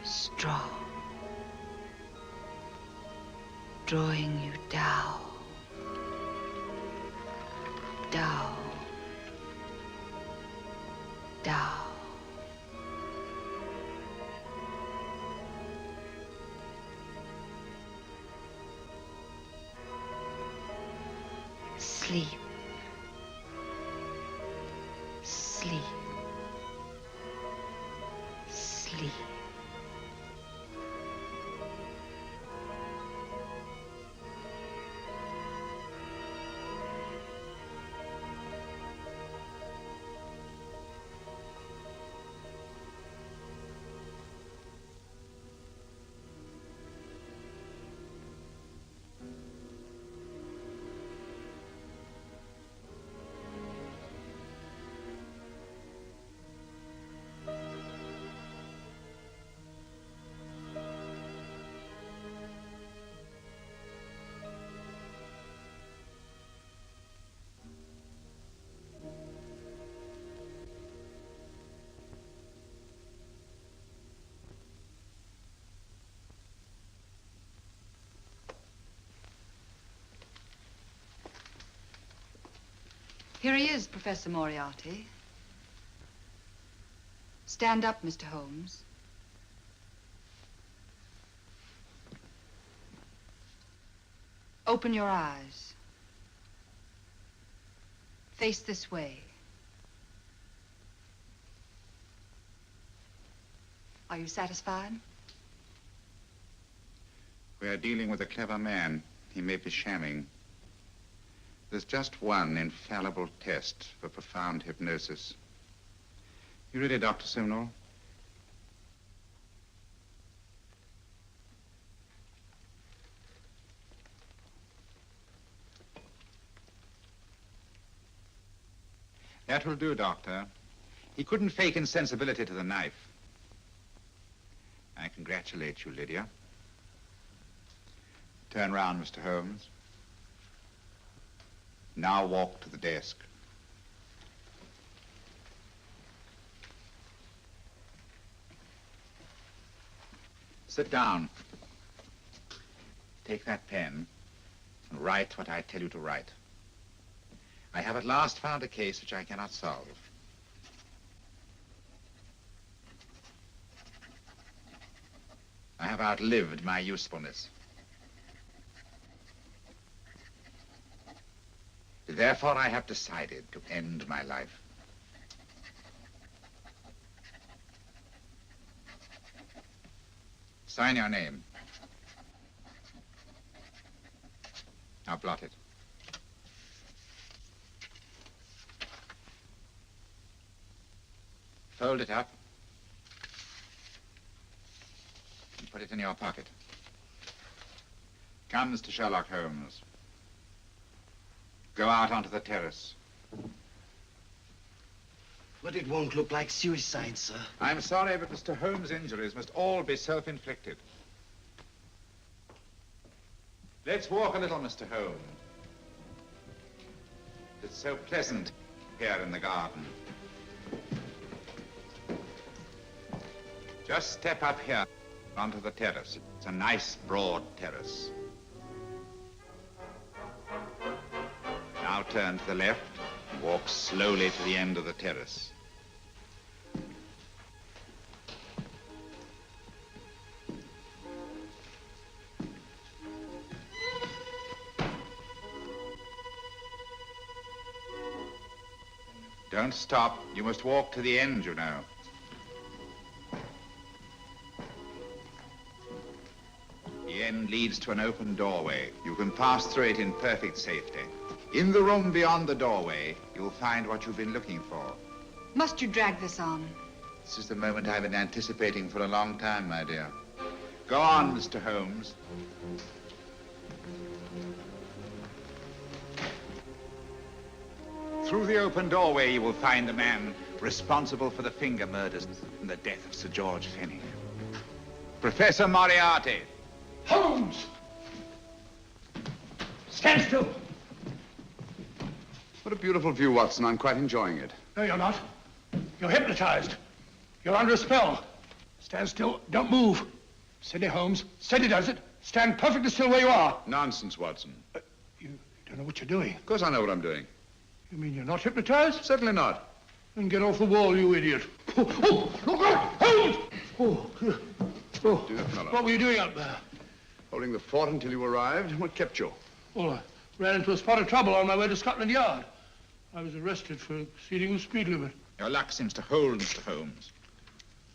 strong. Drawing you down, down, down. Sleep. Sleep. Sleep. Here he is, Professor Moriarty. Stand up, Mr. Holmes. Open your eyes. Face this way. Are you satisfied? We are dealing with a clever man. He may be shamming. There's just one infallible test for profound hypnosis. You ready, Dr. Simnel? That will do, Doctor. He couldn't fake insensibility to the knife. I congratulate you, Lydia. Turn round, Mr. Holmes. Now walk to the desk. Sit down. Take that pen and write what I tell you to write. I have at last found a case which I cannot solve. I have outlived my usefulness. Therefore, I have decided to end my life. Sign your name. Now blot it. Fold it up and put it in your pocket. Come, Mr. Sherlock Holmes. Go out onto the terrace. But it won't look like suicide, sir. I'm sorry, but Mr. Holmes' injuries must all be self-inflicted. Let's walk a little, Mr. Holmes. It's so pleasant here in the garden. Just step up here onto the terrace. It's a nice, broad terrace. Now turn to the left and walk slowly to the end of the terrace. Don't stop. You must walk to the end, you know. The end leads to an open doorway. You can pass through it in perfect safety. In the room beyond the doorway, you'll find what you've been looking for. Must you drag this on? This is the moment I've been anticipating for a long time, my dear. Go on, Mr. Holmes. Through the open doorway, you will find the man responsible for the finger murders and the death of Sir George Fenning. Professor Moriarty. Holmes! Stand still. What a beautiful view, Watson. I'm quite enjoying it. No, you're not. You're hypnotized. You're under a spell. Stand still. Don't move. Steady, Holmes. Steady does it. Stand perfectly still where you are. Nonsense, Watson. You don't know what you're doing. Of course I know what I'm doing. You mean you're not hypnotized? Certainly not. Then get off the wall, you idiot. Oh, look out! Holmes! Oh, Dear fellow. What were you doing up there? Holding the fort until you arrived. What kept you? Well, I ran into a spot of trouble on my way to Scotland Yard. I was arrested for exceeding the speed limit. Your luck seems to hold, Mr. Holmes.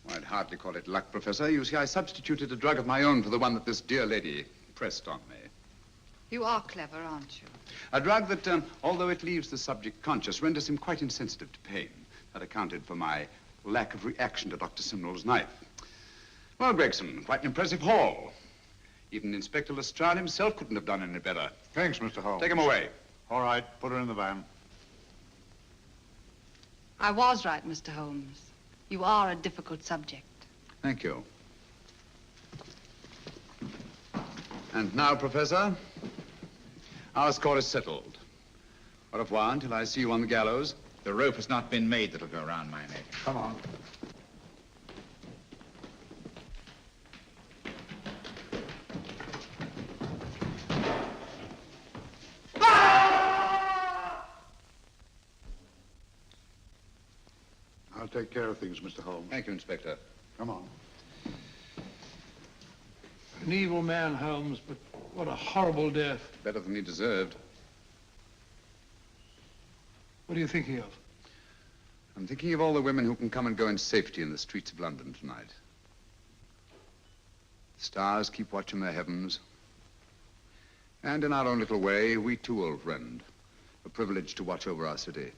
I'd hardly call it luck, Professor. You see, I substituted a drug of my own for the one that this dear lady pressed on me. You are clever, aren't you? A drug that, although it leaves the subject conscious, renders him quite insensitive to pain. That accounted for my lack of reaction to Dr. Simnel's knife. Well, Gregson, quite an impressive haul. Even Inspector Lestrade himself couldn't have done any better. Thanks, Mr. Holmes. Take him away. All right, put her in the van. I was right, Mr. Holmes. You are a difficult subject. Thank you. And now, Professor, our score is settled. Au revoir until I see you on the gallows. The rope has not been made that'll go around my neck. Come on. take care of things, Mr. Holmes. Thank you, Inspector. Come on. An evil man, Holmes, but what a horrible death. Better than he deserved. What are you thinking of? I'm thinking of all the women who can come and go in safety in the streets of London tonight. The stars keep watch in the heavens. And in our own little way, we too, old friend, are privileged to watch over our city.